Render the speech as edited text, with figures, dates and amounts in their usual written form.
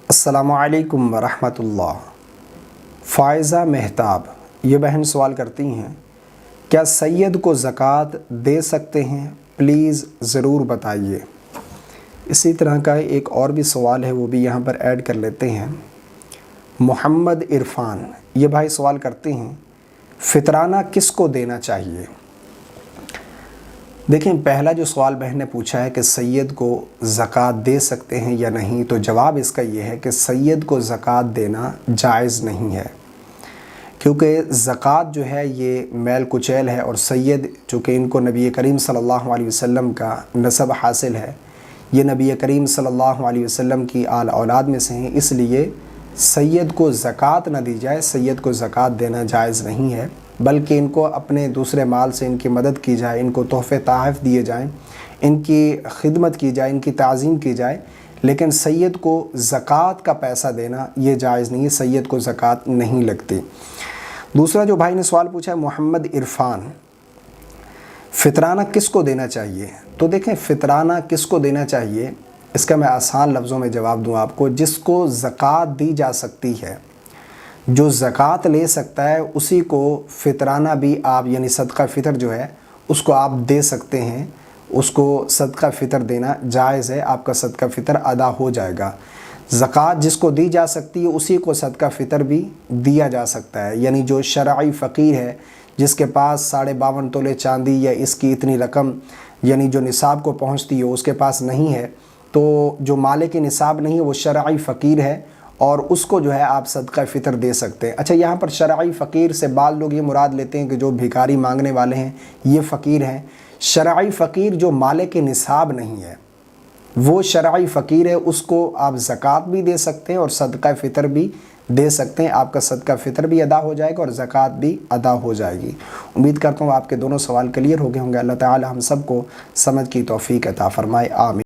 السلام علیکم ورحمۃ اللہ۔ فائزہ مہتاب یہ بہن سوال کرتی ہیں، کیا سید کو زکوٰۃ دے سکتے ہیں؟ پلیز ضرور بتائیے۔ اسی طرح کا ایک اور بھی سوال ہے، وہ بھی یہاں پر ایڈ کر لیتے ہیں۔ محمد عرفان یہ بھائی سوال کرتے ہیں، فطرانہ کس کو دینا چاہیے؟ دیکھیں، پہلا جو سوال بہن نے پوچھا ہے کہ سید کو زکوٰۃ دے سکتے ہیں یا نہیں، تو جواب اس کا یہ ہے کہ سید کو زکوٰۃ دینا جائز نہیں ہے، کیونکہ زکوٰۃ جو ہے یہ میل کچیل ہے، اور سید چونکہ ان کو نبی کریم صلی اللہ علیہ وسلم کا نسب حاصل ہے، یہ نبی کریم صلی اللہ علیہ وسلم کی آل اولاد میں سے ہیں، اس لیے سید کو زکوٰۃ نہ دی جائے، سید کو زکوٰۃ دینا جائز نہیں ہے، بلکہ ان کو اپنے دوسرے مال سے ان کی مدد کی جائے، ان کو تحفے تحائف دیے جائیں، ان کی خدمت کی جائے، ان کی تعظیم کی جائے، لیکن سید کو زکوٰۃ کا پیسہ دینا یہ جائز نہیں ہے، سید کو زکوٰۃ نہیں لگتی۔ دوسرا جو بھائی نے سوال پوچھا ہے محمد عرفان، فطرانہ کس کو دینا چاہیے؟ تو دیکھیں، فطرانہ کس کو دینا چاہیے، اس کا میں آسان لفظوں میں جواب دوں آپ کو، جس کو زکوٰۃ دی جا سکتی ہے، جو زکوٰۃ لے سکتا ہے اسی کو فطرانہ بھی آپ، یعنی صدقہ فطر جو ہے اس کو آپ دے سکتے ہیں، اس کو صدقہ فطر دینا جائز ہے، آپ کا صدقہ فطر ادا ہو جائے گا۔ زکوٰۃ جس کو دی جا سکتی ہے اسی کو صدقہ فطر بھی دیا جا سکتا ہے، یعنی جو شرعی فقیر ہے، جس کے پاس 52.5 تولے چاندی یا اس کی اتنی رقم یعنی جو نصاب کو پہنچتی ہے اس کے پاس نہیں ہے، تو جو مالک نصاب نہیں ہے وہ شرعی فقیر ہے، اور اس کو جو ہے آپ صدقہ فطر دے سکتے ہیں۔ اچھا، یہاں پر شرعی فقیر سے بعض لوگ یہ مراد لیتے ہیں کہ جو بھکاری مانگنے والے ہیں یہ فقیر ہیں۔ شرعی فقیر جو مالک نصاب نہیں ہے وہ شرعی فقیر ہے، اس کو آپ زکوٰۃ بھی دے سکتے ہیں اور صدقہ فطر بھی دے سکتے ہیں، آپ کا صدقہ فطر بھی ادا ہو جائے گا اور زکوٰۃ بھی ادا ہو جائے گی۔ امید کرتا ہوں آپ کے دونوں سوال کلیئر ہو گئے ہوں گے۔ اللہ تعالی ہم سب کو سمجھ کی توفیق عطا فرمائے، آمین۔